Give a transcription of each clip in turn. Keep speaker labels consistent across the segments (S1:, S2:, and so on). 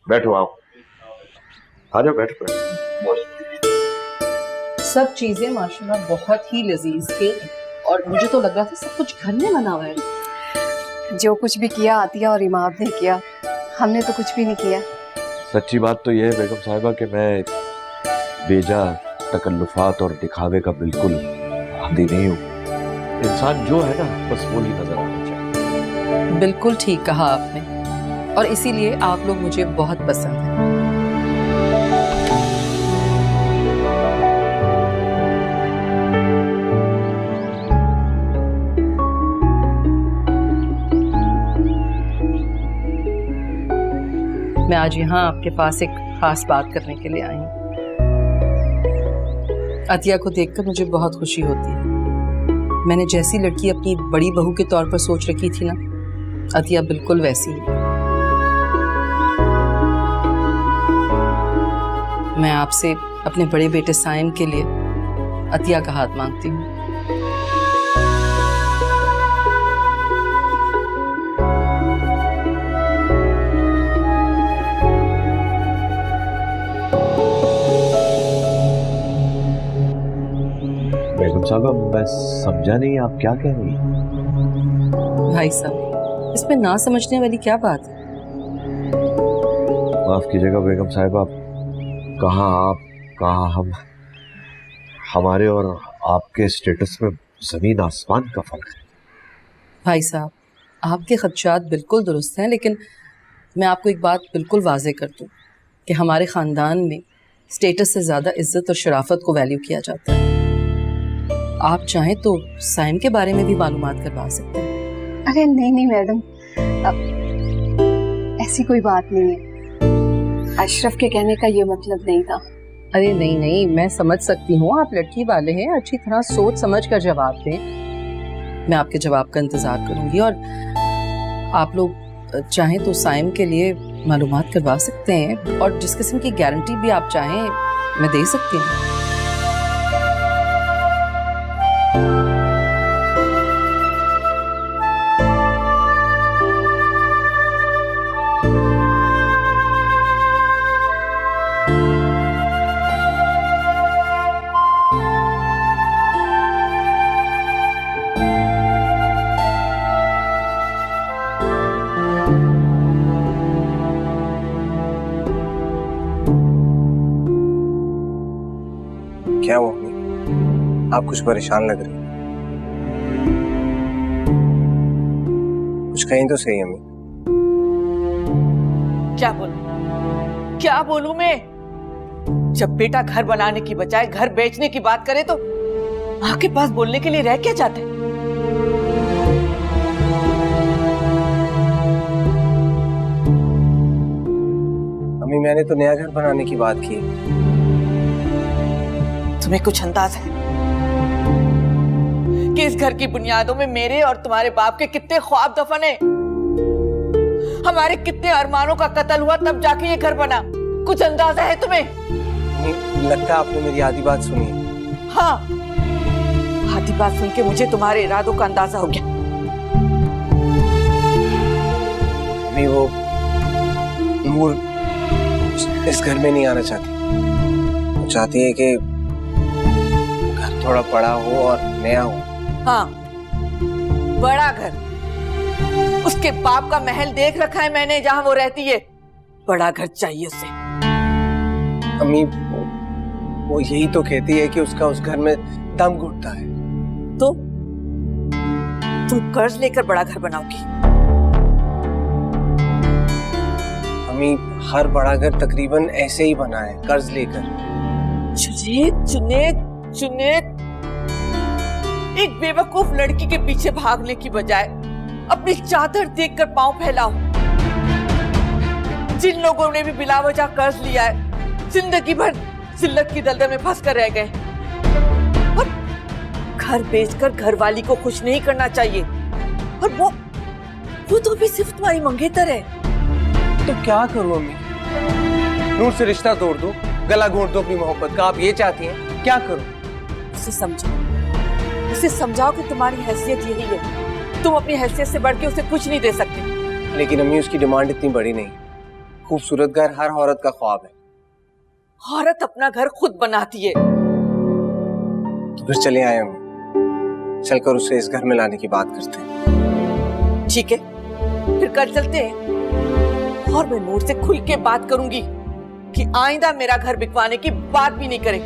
S1: बैठो, आओ, आ जाओ, बैठो।
S2: सब चीजें माशाल्लाह बहुत ही लजीज थी और मुझे तो लग रहा था सब कुछ घर में बना हुआ है।
S3: जो कुछ भी किया आतिया और इमाम ने किया, हमने तो कुछ भी नहीं किया।
S1: सच्ची बात तो यह है बेगम साहिबा कि मैं बेजा तकल्लुफात और दिखावे का बिल्कुल आदी नहीं हूँ। इंसान जो है ना बस वो ही नजर आना चाहिए।
S2: बिल्कुल ठीक कहा आपने और इसीलिए आप लोग मुझे बहुत पसंद हैं। मैं आज यहाँ आपके पास एक खास बात करने के लिए आई हूँ। अतिया को देखकर मुझे बहुत खुशी होती है। मैंने जैसी लड़की अपनी बड़ी बहू के तौर पर सोच रखी थी ना, अतिया बिल्कुल वैसी ही। मैं आपसे अपने बड़े बेटे साइम के लिए अतिया का हाथ मांगती हूँ।
S1: साहब मैं समझा नहीं, आप क्या कह रही हैं?
S2: भाई साहब, इसमें ना समझने वाली क्या बात है?
S1: माफ कीजिएगा बेगम साहिबा, कहाँ आप कहाँ हम, हमारे और आपके स्टेटस में जमीन आसमान का फर्क है।
S2: भाई साहब, आपके खदशात बिल्कुल दुरुस्त हैं, लेकिन मैं आपको एक बात बिल्कुल वाजे कर दूं कि हमारे ख़ानदान में स्टेटस से ज़्यादा इज्जत और शराफत को वैल्यू किया जाता है। आप चाहें तो साइम के बारे में भी मालूमात करवा सकते हैं।
S3: अरे नहीं नहीं मैडम, ऐसी कोई बात नहीं है। अशरफ के कहने का ये मतलब नहीं था।
S2: अरे नहीं नहीं, मैं समझ सकती हूँ, आप लड़की वाले हैं, अच्छी तरह सोच समझ कर जवाब दें। मैं आपके जवाब का इंतज़ार करूँगी और आप लोग चाहें तो साइम के लिए मालूमात करवा सकते हैं और जिस किस्म की गारंटी भी आप चाहें मैं दे सकती हूँ।
S4: क्या हुआ मम्मी, आप कुछ परेशान लग रही हैं। कुछ कहीं तो सही अम्मी।
S5: क्या बोलूं मैं? जब बेटा घर बनाने की बजाय घर बेचने की बात करे तो माँ के पास बोलने के लिए रह क्या जाते?
S4: अम्मी मैंने तो नया घर बनाने की बात की।
S5: तुम्हें कुछ अंदाज है कि इस घर की बुनियादों में मेरे और तुम्हारे बाप के कितने ख्वाब दफन है? हमारे कितने अरमानों का कत्ल हुआ तब जाके ये घर बना। कुछ अंदाजा है तुम्हें?
S4: लगता है आपने मेरी आधी बात सुनी।
S5: हाँ, आधी बात सुन के मुझे तुम्हारे इरादों का अंदाजा हो गया।
S4: अम्मी वो नूर इस घर में नहीं आना चाहती। वो चाहती है कि घर थोड़ा बड़ा हो और नया हो।
S5: हाँ, बड़ा घर। उसके बाप का महल देख रखा है मैंने जहां वो रहती है। बड़ा घर चाहिए उसे।
S4: अम्मी वो यही तो कहती है कि उसका उस घर में दम घुटता है।
S5: तो तुम कर्ज लेकर बड़ा घर बनाओगी?
S4: अम्मी हर बड़ा घर तकरीबन ऐसे ही बना है, कर्ज लेकर।
S5: जुनेद, एक बेवकूफ लड़की के पीछे भागने की बजाय अपनी चादर देखकर पांव फैलाओ। जिन लोगों ने भी बिला वजह कर्ज लिया है, जिंदगी भर जिल्लत की दलदल में फंस कर रह गए। और घर बेचकर घरवाली को खुश नहीं करना चाहिए। और वो तो भी सिर्फ तुम्हारी मंगेतर है।
S4: तो क्या करूं अम्मी? नूर से रिश्ता तोड़ दो, गला घोंट दो अपनी मोहब्बत का? आप ये चाहती हैं? क्या करूं?
S5: उसे समझाओ कि तुम्हारी हैसियत यही है। तुम अपनी हैसियत से बढ़ के उसे कुछ नहीं दे सकते।
S4: लेकिन अम्मी उसकी डिमांड इतनी बड़ी नहीं। खूबसूरत घर हर औरत का ख्वाब है।
S5: औरत अपना घर खुद बनाती है।
S4: तो फिर चले आए हम, चलकर उसे इस घर में लाने की बात करते हैं।
S5: ठीक है, फिर कल चलते हैं और मैं नूर से खुल के बात करूंगी कि आइंदा मेरा घर बिकवाने की बात भी नहीं करे।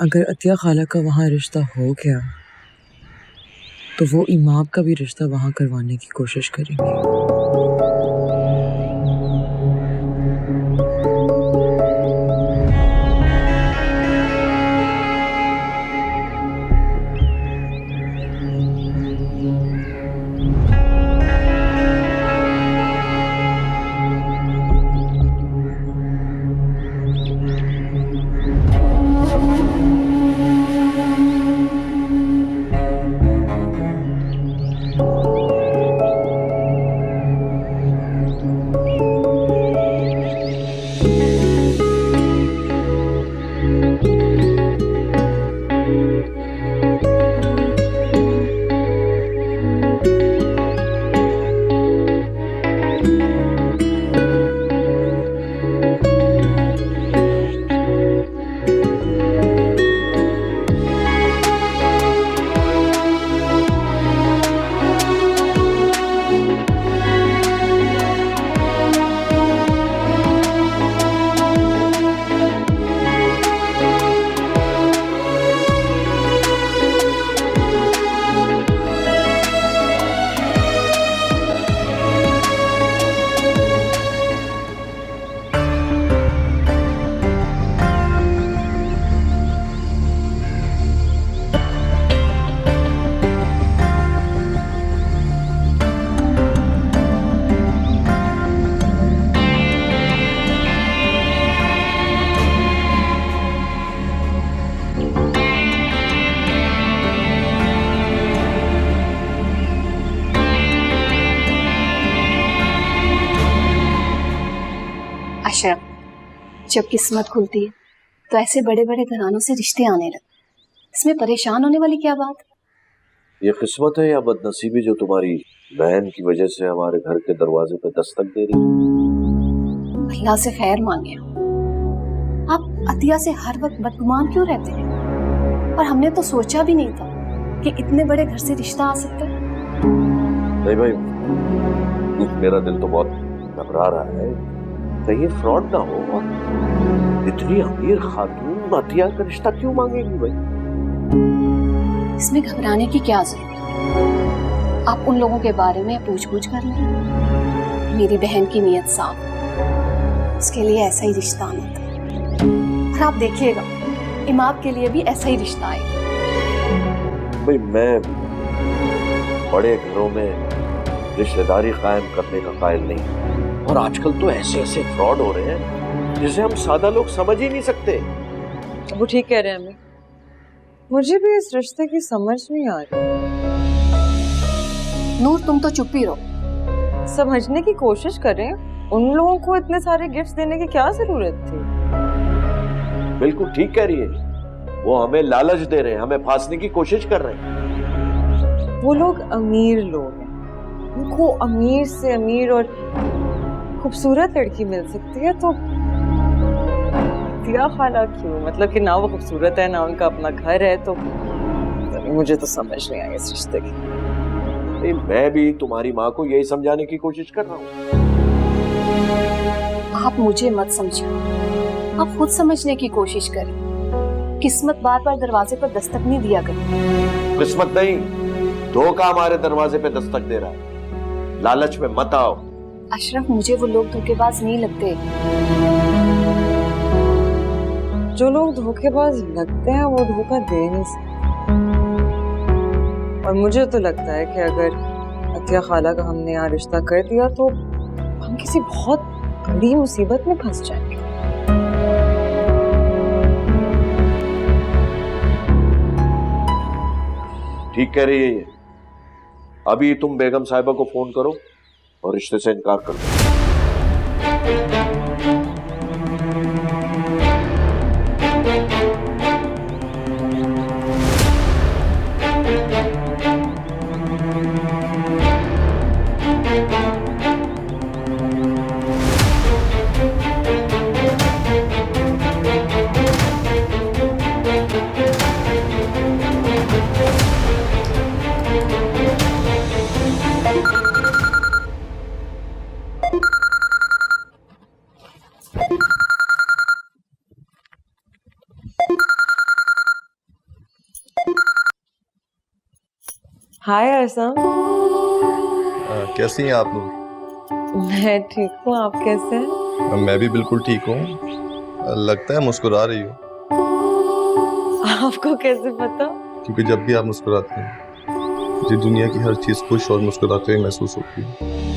S6: अगर अतिया खाला का वहाँ रिश्ता हो गया तो वो इमाम का भी रिश्ता वहाँ करवाने की कोशिश करेंगे।
S3: अशरफ, जब किस्मत खुलती है तो ऐसे बड़े बड़े घरानों से रिश्ते आने लगते। इसमें परेशान होने वाली क्या बात?
S1: ये किस्मत है या बदनसीबी जो तुम्हारी बहन की वजह से हमारे घर के दरवाजे पे दस्तक दे रही है?
S3: अल्लाह से खैर मांगे। आप अतिया से हर वक्त बदगुमान क्यों रहते हैं? और हमने तो सोचा भी नहीं था कि इतने बड़े घर से रिश्ता आ सकता है।
S1: नहीं भाई, मेरा दिल तो बहुत घबरा रहा है, कहीं फ्रॉड ना हो। और इतनी अमीर खातून अतिया का रिश्ता क्यों मांगेगी भाई?
S3: इसमें घबराने की क्या जरूरत? आप उन लोगों के बारे में पूछ-पूछ कर लें। मेरी बहन की नीयत साफ, उसके लिए ऐसा ही रिश्ता आना था। और आप देखिएगा, इमाम के लिए भी ऐसा ही रिश्ता आएगा।
S1: भाई मैं बड़े घरों में रिश्तेदारी कायम करने का कायल नहीं, और आजकल तो ऐसे ऐसे फ्रॉड हो रहे हैं जिसे हम सादा लोग समझ ही नहीं सकते।
S6: वो ठीक कह रहे हैं अम्मी, मुझे भी इस रिश्ते की समझ नहीं आ रही।
S3: नूर, तुम तो चुप ही रहो।
S6: समझने की कोशिश करें, उन लोगों को इतने सारे गिफ्ट्स देने की क्या जरूरत थी?
S1: बिल्कुल ठीक कह रही है, वो हमें लालच दे रहे हैं, हमें फांसने की कोशिश कर रहे हैं।
S6: वो लोग अमीर लोग हैं, उनको अमीर से अमीर और खूबसूरत लड़की मिल सकती है, तो अतिया खाला क्यों? मतलब कि ना वो खूबसूरत है ना उनका अपना घर है, तो मुझे तो समझ नहीं आई इस रिश्ते की।
S1: मैं भी तुम्हारी माँ को यही समझाने की कोशिश कर रहा हूँ।
S3: आप मुझे मत समझो, आप खुद समझने की कोशिश करें। किस्मत बार बार दरवाजे पर दस्तक नहीं दिया करती।
S1: किस्मत नहीं, धोखा हमारे दरवाजे पे दस्तक दे रहा है। लालच में मत आओ।
S3: अशरफ, मुझे वो लोग धोखेबाज नहीं लगते।
S6: जो लोग धोखेबाज लगते हैं वो धोखा दे नहीं सकते। और मुझे तो लगता है कि अगर अतिया खाला का हमने यहाँ रिश्ता कर दिया तो हम किसी बहुत बड़ी मुसीबत में फंस जाएंगे।
S1: ठीक कह रही है ये। अभी तुम बेगम साहिबा को फोन करो और रिश्ते से इनकार कर दो।
S6: हाय असम।
S7: कैसी हैं आप लोग?
S6: मैं ठीक हूँ, आप कैसे हैं?
S7: मैं भी बिल्कुल ठीक हूँ। लगता है मुस्कुरा रही हो।
S6: आपको कैसे पता?
S7: क्योंकि जब भी आप मुस्कुराती हैं मुझे दुनिया की हर चीज खुश और मुस्कुराते हुए महसूस होती है।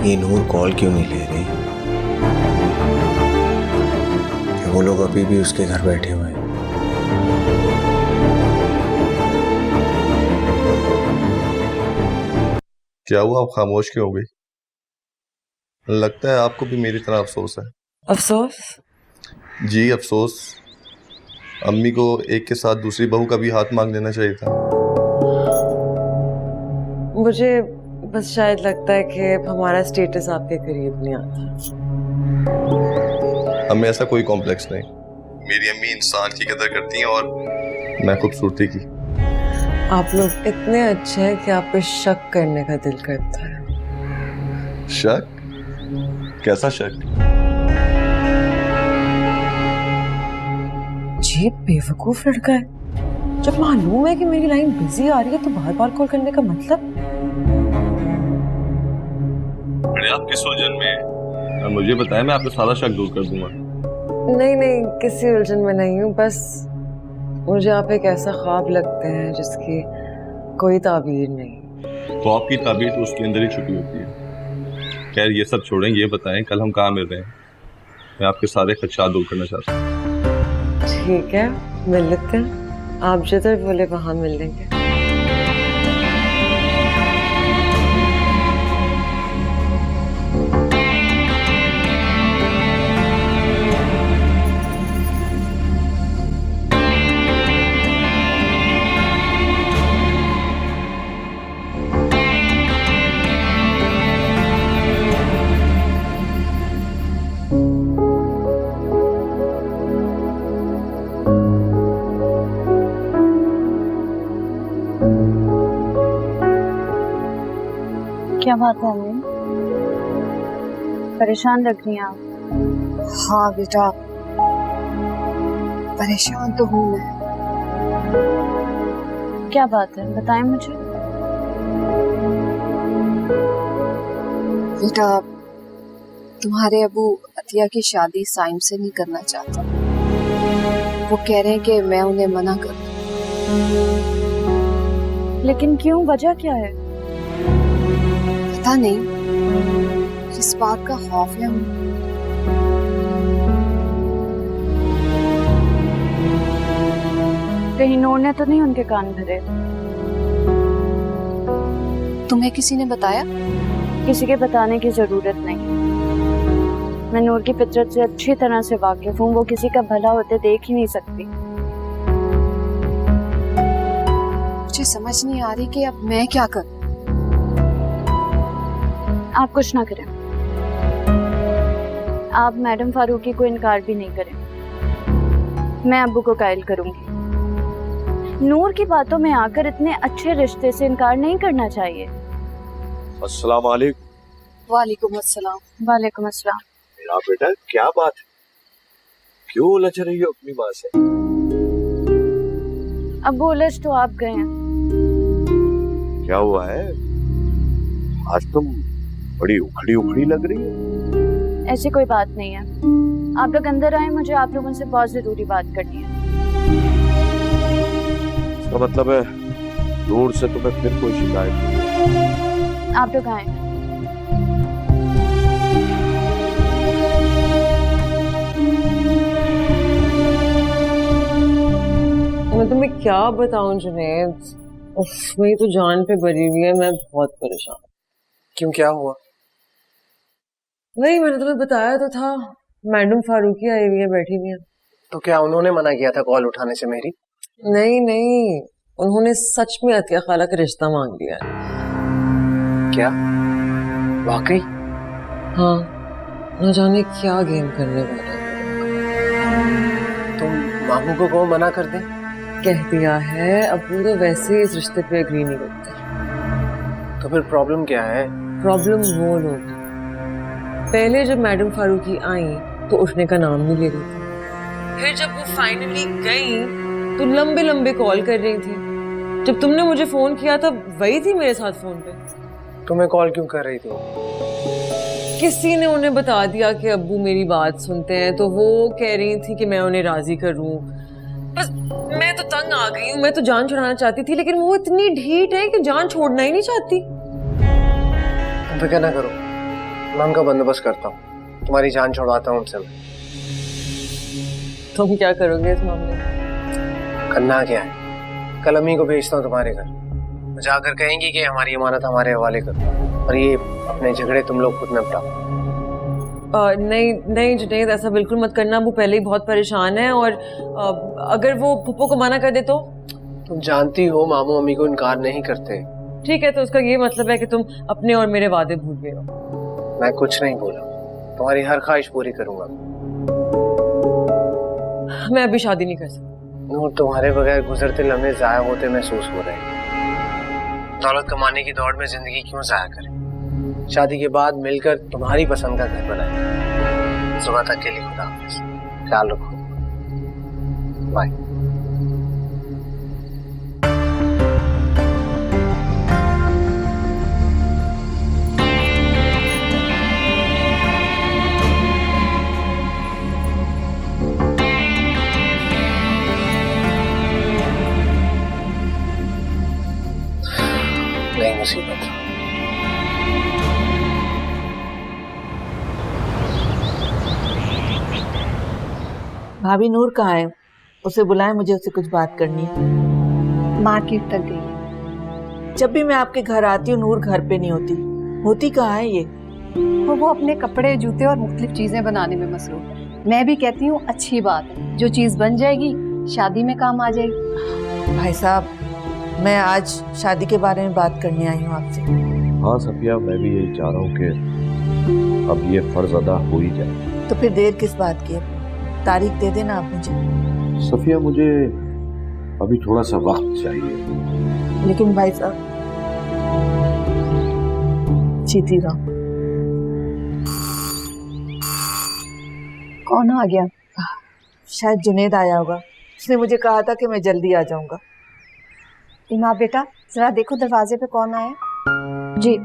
S4: ये नूर कॉल क्यों नहीं ले रही? कि वो लोग अभी भी उसके घर बैठे हुए हैं।
S7: क्या हुआ, आप खामोश क्यों हो गई? लगता है आपको भी मेरी तरह अफसोस है।
S6: अफसोस?
S7: जी अफसोस। अम्मी को एक के साथ दूसरी बहू का भी हाथ मांग लेना चाहिए था।
S6: मुझे बस शायद लगता है कि हमारा स्टेटस आपके करीब नहीं आता।
S7: हमें ऐसा कोई कॉम्प्लेक्स नहीं। मेरी अम्मी इंसान की कदर करती हैं और मैं खूबसूरती की।
S6: आप लोग इतने अच्छे हैं कि आप पे शक करने का दिल करता है।
S7: शक? कैसा शक?
S6: जी बेवकूफ लड़का है। जब मालूम है कि मेरी लाइन बिजी आ रही है तो बार बार कॉल करने का मतलब?
S7: अरे आप किस उलझन में हैं? मुझे बताएं, मैं आपका सारा शक दूर कर दूंगा।
S6: नहीं नहीं, किसी उलझन में नहीं हूँ। बस मुझे आप एक ऐसा ख्वाब लगते हैं जिसकी कोई ताबीर नहीं।
S7: तो आपकी ताबीर तो उसके अंदर ही छुपी होती है। खैर ये सब छोड़ें, ये बताएं कल हम कहाँ मिल रहे हैं? मैं आपके सारे खदशात दूर करना चाहता हूँ।
S6: ठीक है, मिल लेते हैं। आप जिधर बोले वहां मिल लेंगे।
S3: क्या बात है अम्मी? परेशान लग रही हैं आप।
S8: हाँ बेटा, परेशान तो हूँ मैं।
S3: क्या बात है, बताएं मुझे।
S8: बेटा, तुम्हारे अबू अतिया की शादी साइम से नहीं करना चाहता। वो कह रहे हैं कि मैं उन्हें मना कर दूं।
S3: लेकिन क्यों, वजह क्या है?
S8: पता नहीं किस बात का खौफ है उन्हें।
S3: कहीं नूर ने तो नहीं उनके कान भरे?
S8: तुम्हें किसी ने बताया?
S3: किसी के बताने की जरूरत नहीं। मैं नूर की फितरत से अच्छी तरह से वाकिफ हूँ। वो किसी का भला होते देख ही नहीं सकती।
S8: मुझे समझ नहीं आ रही कि अब मैं क्या करूं।
S3: आप कुछ ना करें। आप मैडम फारूकी को इनकार भी नहीं करें। मैं अब्बू को कायल करूंगी। नूर की बातों में आकर इतने अच्छे रिश्ते से इनकार नहीं करना चाहिए।
S1: अस्सलाम वालेकुम।
S8: वालेकुम अस्सलाम।
S3: वालेकुम अस्सलाम।
S1: मेरा बेटा, क्या बात है? क्यों उलझ रही हो अपनी माँ से?
S8: अब उलझ तो आप गए हैं।
S1: क्या हुआ है? आज तुम बड़ी उखड़ी उखड़ी लग रही है।
S8: ऐसी कोई बात नहीं है, आप लोग अंदर आए, मुझे आप लोगों से बहुत जरूरी बात करनी है।
S1: इसका मतलब है दूर से तुम्हें फिर कोई शिकायत?
S8: आप लोग आए।
S6: मैं तुम्हें क्या बताऊं जुनैद, उफ, मेरी तो जान पे भरी हुई है, मैं बहुत परेशान।
S4: क्यों, क्या हुआ?
S6: नहीं, मैंने तुम्हें बताया तो था, मैडम फारूकी आई हुई है, बैठी हुई है।
S4: तो क्या उन्होंने मना किया था कॉल उठाने से मेरी?
S6: नहीं नहीं, उन्होंने सच में अतिया खाला का रिश्ता मांग लिया है।
S4: क्या वाकई?
S6: हाँ, न जाने क्या गेम करने वाला है।
S4: तुम मामू को कहो मना कर दे।
S6: कह दिया है, अब वो तो वैसे ही इस रिश्ते पे एग्री नहीं करते।
S4: तो फिर प्रॉब्लम क्या है?
S6: प्रॉब्लम वो लोग, पहले जब मैडम फारूकी आई तो उठने का नाम नहीं ले रही थी, फिर जब वो फाइनली गई तो लंबे लंबे कॉल कर रही थी। जब तुमने मुझे फोन किया तब वही थी मेरे साथ फोन पे।
S4: तुम्हें कॉल क्यों कर रही थी?
S6: किसी ने उन्हें बता दिया कि अब्बू मेरी बात सुनते हैं, तो वो कह रही थी कि मैं उन्हें राजी करूं। बस मैं तो तंग आ गई हूँ, मैं तो जान छुड़ाना चाहती थी, लेकिन वो इतनी ढीठ है कि जान छोड़ना ही नहीं चाहती।
S4: तुम फिक्र ना करो, मैं उनका बंदोबस्त करता हूँ, तुम्हारी जान छुड़वाता हूँ उनसे।
S6: तुम क्या करोगे इस मामले में?
S4: करना क्या है, कल अम्मी को भेजता हूँ तुम्हारे घर, जाकर कहेंगी कि हमारी अमानत हमारे हवाले करो और ये अपने झगड़े तुम लोग खुद निपटाओ।
S6: नहीं नहीं जुनैद, ऐसा बिल्कुल मत करना, वो पहले ही बहुत परेशान है, और अगर वो पुप्पो को मना कर दे तो?
S4: तुम जानती हो मामू अम्मी को इनकार नहीं करते।
S6: ठीक है, तो उसका ये मतलब है कि तुम अपने और मेरे वादे भूल गए हो।
S4: मैं कुछ नहीं बोला, तुम्हारी हर ख्वाहिश पूरी करूंगा।
S6: मैं अभी शादी नहीं कर सकती।
S4: नूर, तुम्हारे बगैर गुजरते लम्हे जाया होते महसूस हो रहे हैं। दौलत कमाने की दौड़ में जिंदगी क्यों जाया करें? शादी के बाद मिलकर तुम्हारी पसंद का घर बनाएं। सुबह तक के लिए खुदा हाफिज, ख्याल रखो, बाय। नई मुसीबत।
S5: भाभी नूर कहाँ है? उसे बुलाएं, मुझे उससे कुछ बात करनी है।
S3: मार्केट तक गई।
S5: जब भी मैं आपके घर आती हूँ नूर घर पे नहीं होती। होती कहाँ है ये?
S3: वो अपने कपड़े, जूते और मुख्तलिफ चीजें बनाने में मसरूफ है। मैं भी कहती हूँ अच्छी बात है, जो चीज बन जाएगी शादी में काम आ जाएगी।
S5: भाई साहब, मैं आज शादी के बारे में बात करने आई हूँ आपसे।
S1: हाँ सफिया, मैं भी यही चाह रहा हूँ कि अब ये फर्ज अदा हो ही जाए।
S5: तो फिर देर किस बात की है? तारीख दे देना आप मुझे।
S1: सफिया, मुझे अभी थोड़ा सा वक्त चाहिए।
S5: लेकिन भाई साहब, जीती रहो।
S3: कौन आ गया?
S5: शायद जुनेद आया होगा, उसने मुझे कहा था कि मैं जल्दी आ जाऊंगा।
S3: इमा बेटा, जरा देखो दरवाजे पे कौन आया। जी।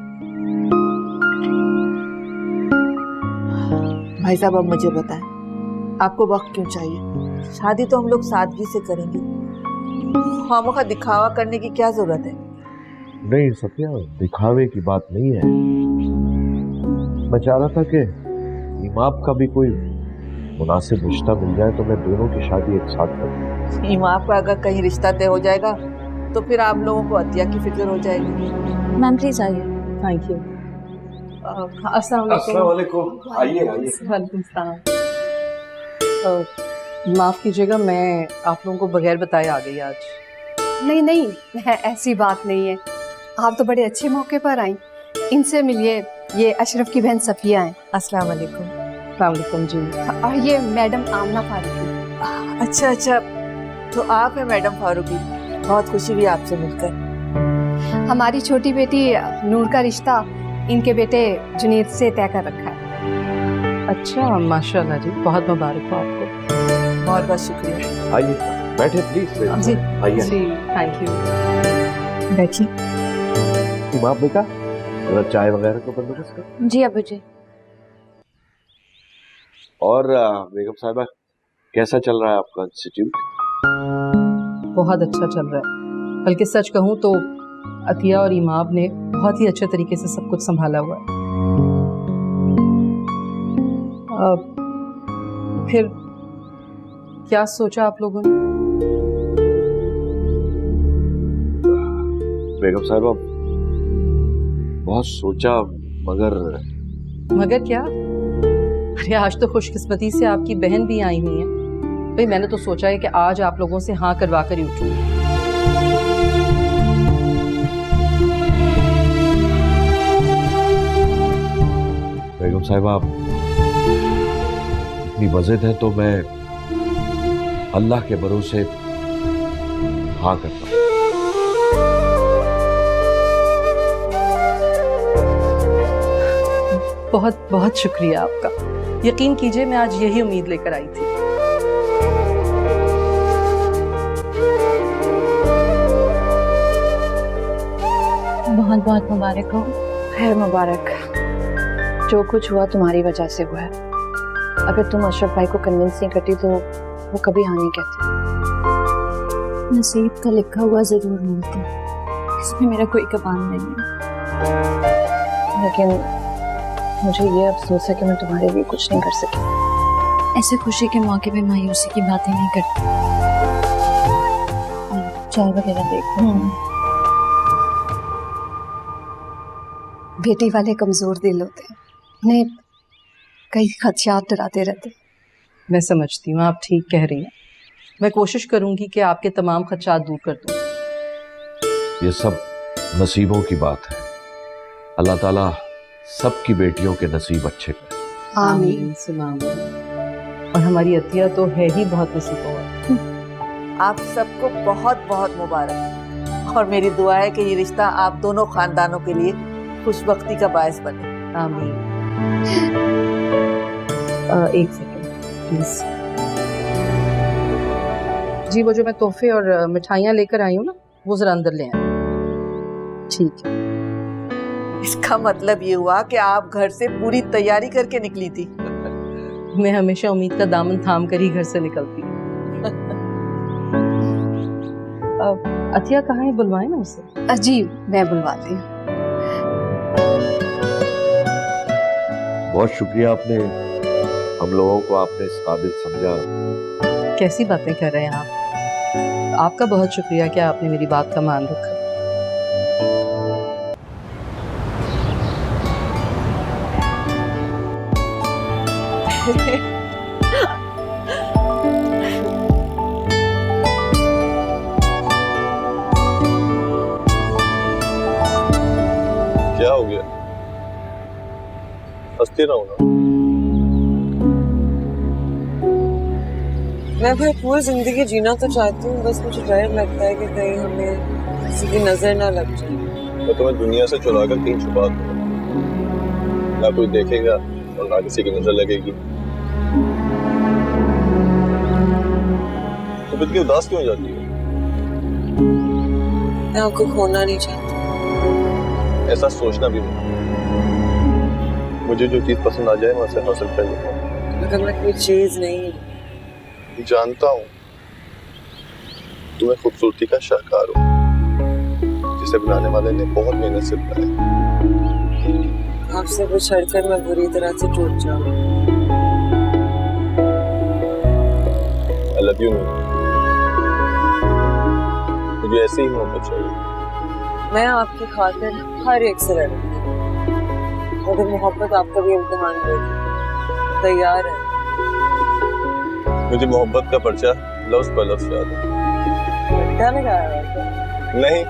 S5: भाई साहब, अब मुझे बताएं, आपको वक्त क्यों चाहिए? शादी तो हम लोग सादगी से करेंगे, खामोखा दिखावा करने की क्या जरूरत है?
S1: नहीं सफिया, दिखावे की बात नहीं है। मैं चाह रहा था कि इमाम का भी कोई मुनासिब रिश्ता मिल जाए तो मैं दोनों की शादी एक साथ करूं।
S5: इमाम का अगर कहीं रिश्ता तय हो जाएगा तो फिर आप लोगों को अतिया की फिक्र हो जाएगी।
S8: मैम प्लीज आइए।
S2: Thank you. अस्सलाम वालेकुम।
S1: आइए आइए।
S2: वालेकुम सलाम। माफ कीजिएगा, मैं आप लोगों को बगैर बताए आ गई आज।
S3: नहीं नहीं, ऐसी बात नहीं है, आप तो बड़े अच्छे मौके पर आई। इनसे मिलिए, ये अशरफ की बहन सफिया हैं।
S5: अस्सलाम वालेकुम।
S2: वालेकुम जी।
S3: और ये मैडम आमना फारूकी।
S5: अच्छा अच्छा, तो आप हैं मैडम फारूकी, बहुत खुशी हुई आपसे मिलकर।
S3: हमारी छोटी बेटी नूर का रिश्ता इनके बेटे जुनेद से तय कर रखा है।
S2: अच्छा, माशाल्लाह जी, बहुत मुबारक हो आपको।
S5: बहुत बहुत शुक्रिया।
S1: आइए। बैठे प्लीज।
S2: जी
S1: आइए।
S2: जी, थैंक यू।
S8: बैठिए।
S1: इमाम बेटा, जरा चाय वगैरह का बंदोबस्त कर।
S8: जी अबू जी।
S1: और बेगम साहिबा, कैसा चल रहा है आपका इंस्टीट्यूट?
S2: बहुत अच्छा चल रहा है, बल्कि सच कहूँ तो अतिया और इमाम ने बहुत ही अच्छे तरीके से सब कुछ संभाला हुआ है। फिर क्या सोचा आप लोगों ने?
S1: बेगम साहिबा, बहुत सोचा, मगर
S2: क्या? अरे आज तो खुशकिस्मती से आपकी बहन भी आई हुई है। भाई मैंने तो सोचा है कि आज आप लोगों से हाँ करवा कर ही उठूंगी।
S1: बेगम साहिबा, आप इतनी वज़िद है तो मैं अल्लाह के भरोसे हाँ करता हूँ।
S2: बहुत बहुत शुक्रिया आपका। यकीन कीजिए मैं आज यही उम्मीद लेकर आई थी।
S8: बहुत बहुत मुबारक हो। खैर मुबारक। जो कुछ हुआ तुम्हारी वजह से हुआ है। अगर तुम अशरफ भाई को कन्विंस नहीं करती तो वो कभी हाँ नहीं कहते। नसीब का लिखा हुआ जरूर मिलता, इसमें मेरा कोई कबान नहीं है। लेकिन मुझे ये अफसोस है कि मैं तुम्हारे लिए कुछ नहीं कर सकी। ऐसे खुशी के मौके पे मायूसी की बातें नहीं करती। चाय वगैरह देखो। बेटी वाले कमजोर दिल होते हैं, उन्हें कई खदशात डराते रहते।
S2: मैं समझती हूँ, आप ठीक कह रही हैं। मैं कोशिश करूंगी कि आपके तमाम खदशात दूर कर दूं।
S1: ये सब नसीबों की बात है। अल्लाह ताला सबकी बेटियों के नसीब अच्छे करे।
S2: आमीन सुमा आमीन। और हमारी अतिया तो है ही बहुत नसीबवान।
S5: आप सबको बहुत बहुत मुबारक, और मेरी दुआ है कि ये रिश्ता आप दोनों खानदानों के लिए खुशबख्ती का बायस बने।
S2: आमीन। एक सेकंड प्लीज। जी वो जो मैं तोहफे और मिठाइयाँ लेकर आई हूँ ना, वो जरा अंदर ले आए। ठीक है।
S5: इसका मतलब ये हुआ कि आप घर से पूरी तैयारी करके निकली थी।
S2: मैं हमेशा उम्मीद का दामन थाम कर ही घर से निकलती हूँ। अतिया कहाँ है? बुलवाए ना उसे।
S8: जी मैं बुलवाती हूँ।
S1: बहुत शुक्रिया, आपने हम लोगों को आपने इस काबिल समझा।
S2: कैसी बातें कर रहे हैं आप? आपका बहुत शुक्रिया कि आपने मेरी बात का मान रखा।
S7: क्या हो गया? हंसते रहो ना।
S6: मैं भरपूर जिंदगी जीना तो चाहती हूँ, बस मुझे डर लगता है कि कहीं हमें किसी की नजर ना लग जाए।
S7: मैं तुम्हें दुनिया से चुरा कर कहीं छुपा दूँ, ना कोई देखेगा और ना किसी की नजर लगेगी। तुम इतनी उदास क्यों हो जाती हो?
S6: मैं आपको खोना नहीं चाहती।
S7: ऐसा सोचना भी नहीं। मुझे जो चीज पसंद आ जाए मैं उसे हासिल कर लूंगा।
S6: अगर मैं कोई चीज नहीं
S7: जानता हूँ तुम्हें खूबसूरती का शाहकार हो, जिसे बनाने वाले ने बहुत मेहनत से बनाया।
S6: आपसे बिछड़कर मैं बुरी तरह से टूट जाऊँ।
S7: I love you, मुझे ऐसी ही मोहब्बत चाहिए।
S6: मैं आपकी खातिर हर एक से लड़ूंगी। अगर मोहब्बत आपका भी इम्तिहान लेगी, तैयार है?
S7: मुझे मोहब्बत का पर्चा लफ्ज पर लफ्ज याद है।
S6: क्या लगाया है?
S7: नहीं,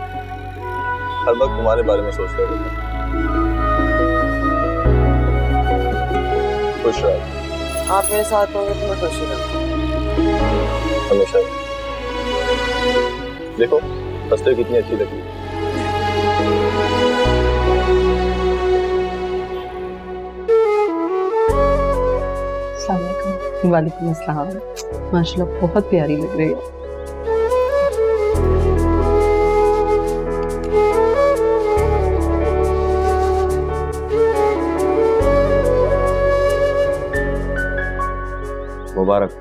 S7: हर वक्त तुम्हारे बारे में सोचता रहता। खुश रहो।
S6: आप मेरे साथ होंगे तो मैं खुश रहूंगी
S7: हमेशा। देखो हंसते कितनी अच्छी लगी।
S2: वालेकुम अस्सलाम। माशाल्लाह बहुत प्यारी लग रही है।
S1: मुबारक।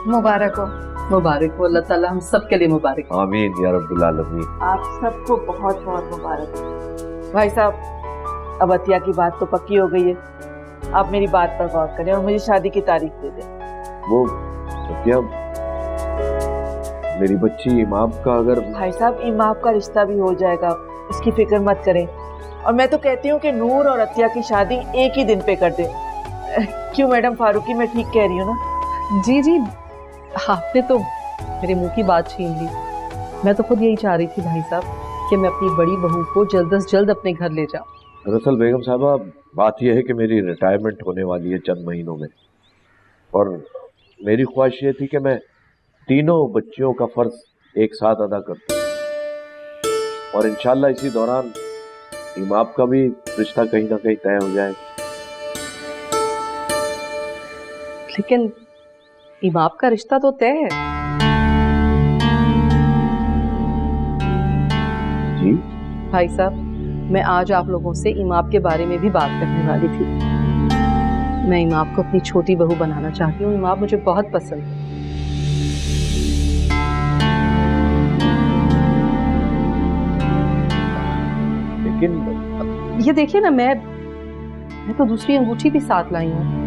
S8: मुबारक हो।
S2: मुबारक हो, अल्लाह ताला हम सब के लिए मुबारक हो।
S1: आमीन या रब्बुल आलमीन।
S5: आप सबको बहुत बहुत मुबारक। भाई साहब, अब अतिया की बात तो पक्की हो गई है, आप मेरी बात पर गौर करें और मुझे शादी की तारीख दे दें।
S1: वो क्या, मेरी बच्ची इमाम का अगर।
S5: भाई साहब, इमाम का रिश्ता भी हो जाएगा, उसकी फिक्र मत करें। और मैं तो कहती हूँ कि नूर और अतिया की शादी एक ही दिन पे कर दें। क्यों मैडम फारूकी, मैं ठीक कह रही हूँ ना?
S2: जी जी, आपने तो मेरे मुंह की बात छीन ली। मैं तो खुद यही चाह रही थी भाई साहब कि मैं अपनी बड़ी बहू को जल्द से जल्द अपने घर ले जाऊं।
S1: दरअसल बेगम साहबा, बात यह है कि मेरी रिटायरमेंट होने वाली है चंद महीनों में, और मेरी ख्वाहिश ये थी कि मैं तीनों बच्चियों का फर्ज एक साथ अदा करता हूँ, और इंशाल्लाह इसी दौरान इमाम का भी रिश्ता कहीं ना कहीं तय हो जाए।
S2: लेकिन इमाम का रिश्ता तो तय है।
S1: जी
S2: भाई साहब, मैं आज आप लोगों से इमाम के बारे में भी बात करने वाली थी। मैं इमाम को अपनी छोटी बहू बनाना चाहती हूँ। इमाम मुझे बहुत पसंद है।
S1: लेकिन
S2: ये देखिए ना, मैं तो दूसरी अंगूठी भी साथ लाई हूँ।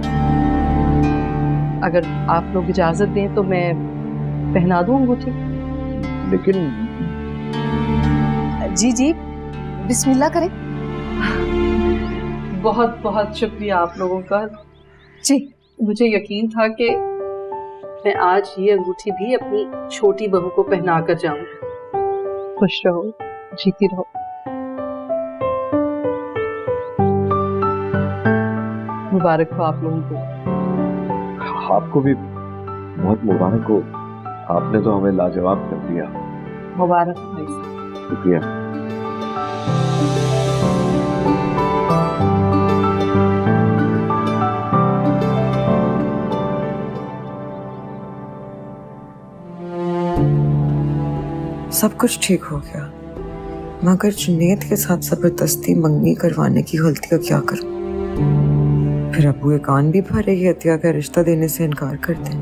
S2: अगर आप लोग इजाजत दें तो मैं पहना दूं अंगूठी।
S1: लेकिन
S3: जी जी, बिस्मिल्लाह करें।
S2: बहुत बहुत शुक्रिया आप लोगों का।
S3: जी,
S2: मुझे यकीन था कि मैं आज ये अंगूठी भी अपनी छोटी बहू को पहना कर जाऊंगी। खुश रहो, जीती रहो। मुबारक हो आप लोगों को।
S1: आपको भी बहुत मुबारक हो, आपने तो हमें लाजवाब कर दिया।
S2: मुबारक हो भाई साहब।
S1: शुक्रिया।
S6: सब कुछ ठीक हो गया, मगर जुनैद के साथ जबरदस्ती मंगनी करवाने की गलती का क्या करूं? फिर अबू ये कान भी भरे कि अतिया का रिश्ता देने से इनकार कर दें।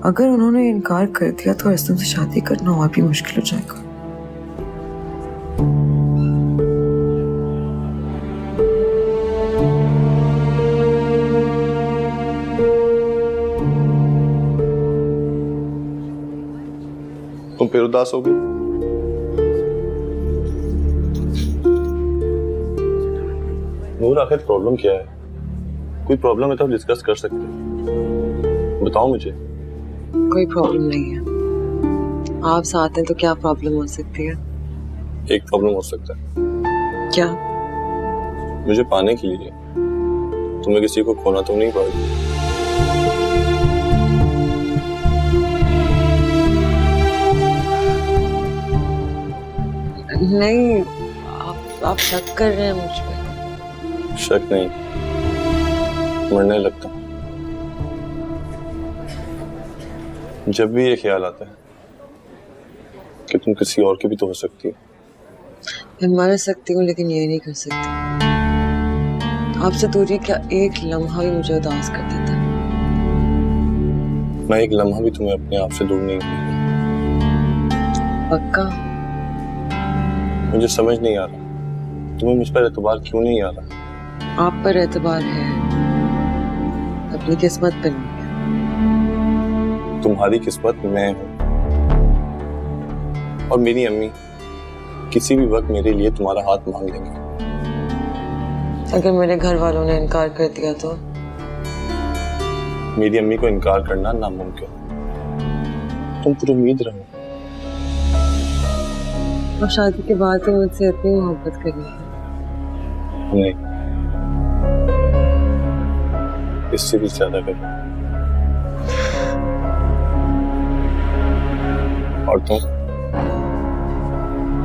S6: अगर उन्होंने इनकार कर दिया तो असलम से शादी करना और भी मुश्किल हो जाएगा।
S7: तुम फिर उदास हो गई? नूर, आखिर प्रॉब्लम क्या है? कोई प्रॉब्लम है तो डिस्कस कर सकते हैं, बताओ मुझे।
S6: कोई प्रॉब्लम नहीं है, आप साथ हैं तो क्या प्रॉब्लम हो सकती है?
S7: एक प्रॉब्लम हो सकता है।
S6: क्या?
S7: मुझे पाने के लिए तुम्हें किसी को खोना तो नहीं पड़ेगा।
S6: नहीं, आप शक कर रहे हैं मुझ पे?
S7: शक नहीं, मरने लगता हूँ जब भी ये ख्याल आता है कि तुम किसी और की भी तो हो सकती हो।
S6: मैं मर सकती हूँ लेकिन ये नहीं कर सकती। आपसे दूरी क्या एक लम्हा भी मुझे उदास कर देता है।
S7: मैं एक लम्हा भी तुम्हें अपने आप से दूर नहीं करूंगा।
S6: पक्का?
S7: मुझे समझ नहीं आ रहा तुम्हें मुझ पर एतबार क्यों नहीं आ रहा।
S6: आप पर एतबार है, अपनी किस्मत पर नहीं है।
S7: तुम्हारी किस्मत मैं हूँ, और मेरी अम्मी किसी भी वक्त मेरे लिए तुम्हारा हाथ मांग लेंगे।
S6: अगर मेरे घर वालों ने इनकार कर दिया तो?
S7: मेरी अम्मी को इनकार करना नामुमकिन। तुम पर उम्मीद रहो।
S6: और शादी के बाद तो मुझसे इतनी मोहब्बत करी है।
S7: नहीं, इससे भी ज्यादा करो। और तुम?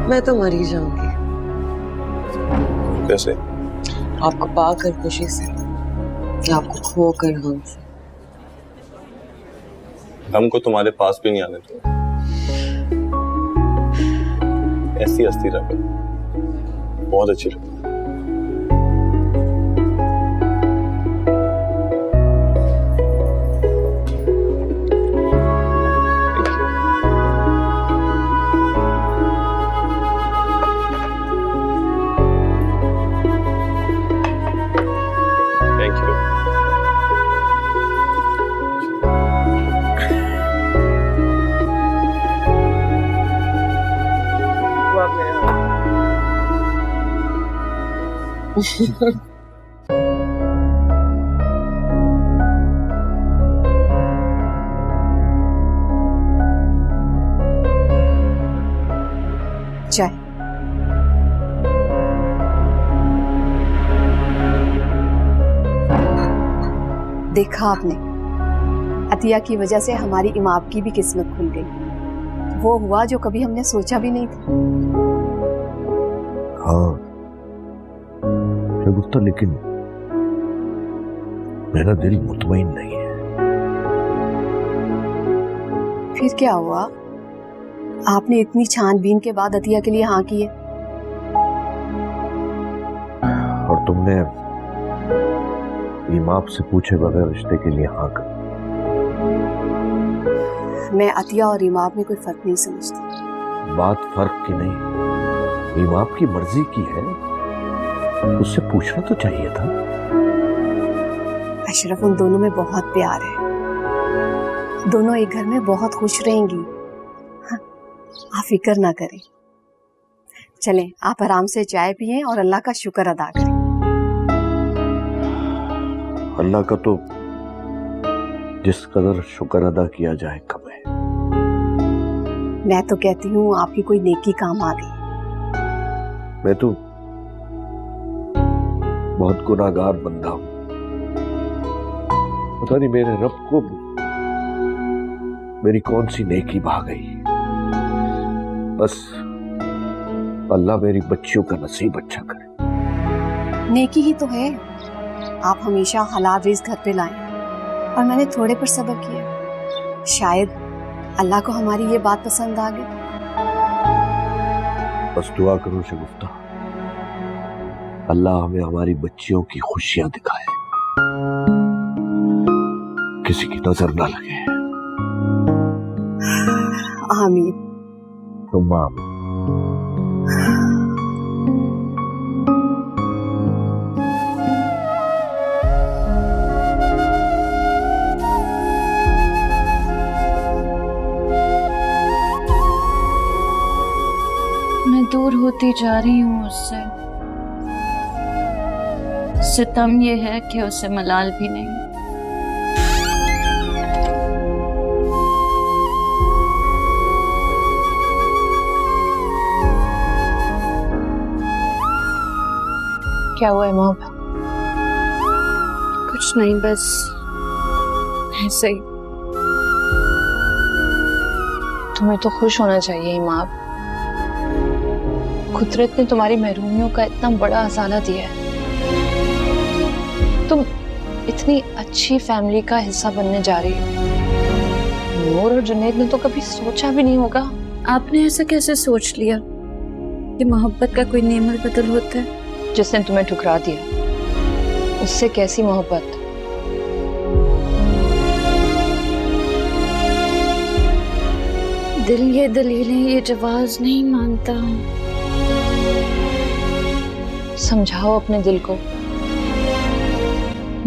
S6: मैं तो मर ही जाऊंगी।
S7: कैसे?
S6: आपको पाकर खुशी से, या आपको खोकर गम से।
S7: गम को तुम्हारे पास भी नहीं आने दो। ऐसी हस्ती रखो, बहुत अच्छी लगती।
S3: चाय। देखा आपने, अतिया की वजह से हमारी इमाम की भी किस्मत खुल गई। वो हुआ जो कभी हमने सोचा भी नहीं था।
S1: हाँ शगुफ्ता, लेकिन मेरा दिल मुतमईन नहीं है।
S3: फिर क्या हुआ? आपने इतनी छानबीन के बाद अतिया के लिए हाँ की है।
S1: और तुमने इमाम से पूछे बगैर रिश्ते के लिए हाँ कर।
S3: मैं अतिया और इमाम में कोई फर्क नहीं समझती।
S1: बात फर्क की नहीं, इमाम की मर्जी की है, उससे पूछना तो चाहिए था।
S3: अशरफ, उन दोनों में बहुत प्यार है, दोनों एक घर में बहुत खुश रहेंगी। हाँ, आप फिक्र ना करें। चलें, आप आराम से चाय पिएं और अल्लाह का शुक्र अदा करें।
S1: अल्लाह का तो जिस कदर शुक्र अदा किया जाए कम है।
S3: मैं तो कहती हूँ आपकी कोई नेकी काम आ गई।
S1: मैं तो बहुत गुनाहगार बंदा हूं, पता नहीं मेरे रब को मेरी कौन सी नेकी भा गई। बस अल्लाह मेरी बच्चियों का नसीब अच्छा करे।
S3: नेकी ही तो है, आप हमेशा हलाल रिज़्क घर पे लाएं और मैंने थोड़े पर सब्र किया। शायद अल्लाह को हमारी ये बात पसंद आ गई।
S1: बस दुआ करो शगुफ्ता, अल्लाह हमें हमारी बच्चियों की खुशियां दिखाए, किसी की नजर ना लगे।
S3: आमीन।
S1: तुम आमीन।
S8: मैं दूर होती जा रही हूँ उससे। सितम ये है कि उसे मलाल भी नहीं। क्या हुआ है मोहब्बत? कुछ नहीं, बस ऐसे ही। तुम्हें तो खुश होना चाहिए इमाम। कुदरत ने तुम्हारी महरूमियों का इतना बड़ा अजाला दिया है। तुम इतनी अच्छी फैमिली का हिस्सा बनने जा रही हो। नूर और जुनैद ने तो कभी सोचा भी नहीं होगा। आपने ऐसा कैसे सोच लिया कि मोहब्बत का कोई नेमल बदल होता है? जिसने तुम्हें ठुकरा दिया उससे कैसी मोहब्बत? दिल ये दलीलें, ये जवाब नहीं मानता। समझाओ अपने दिल को।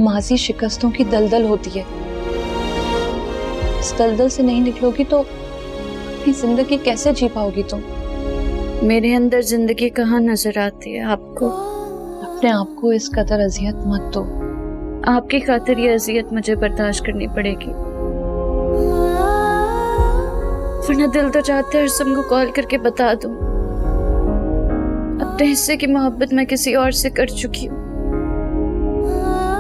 S8: माजी शिकस्तों की दलदल होती है, इस दलदल से नहीं निकलोगी तो अपनी जिंदगी कैसे जी पाओगी तुम? मेरे अंदर जिंदगी कहाँ नजर आती है आपको? अपने आप को इस कदर अजियत मत दो। आपकी खातिर ये अजियत मुझे बर्दाश्त करनी पड़ेगी, वरना दिल तो चाहते हर सबको कॉल करके बता दूं अपने हिस्से की मोहब्बत मैं किसी और से कर चुकी हूँ।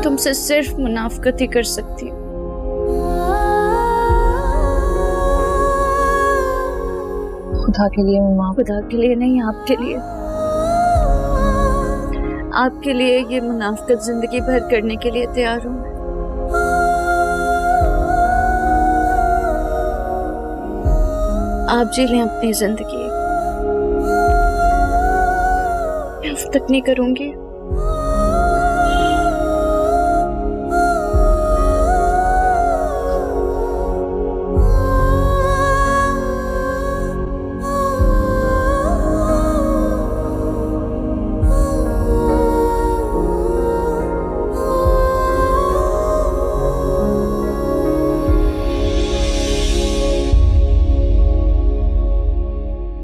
S8: तुमसे सिर्फ मुनाफकत ही कर सकती हूँ। खुदा के लिए माँ। खुदा के लिए नहीं, आपके लिए। आपके लिए ये मुनाफकत जिंदगी भर करने के लिए तैयार हूँ। आप जी लें अपनी जिंदगी, मैं अब तक नहीं करूंगी।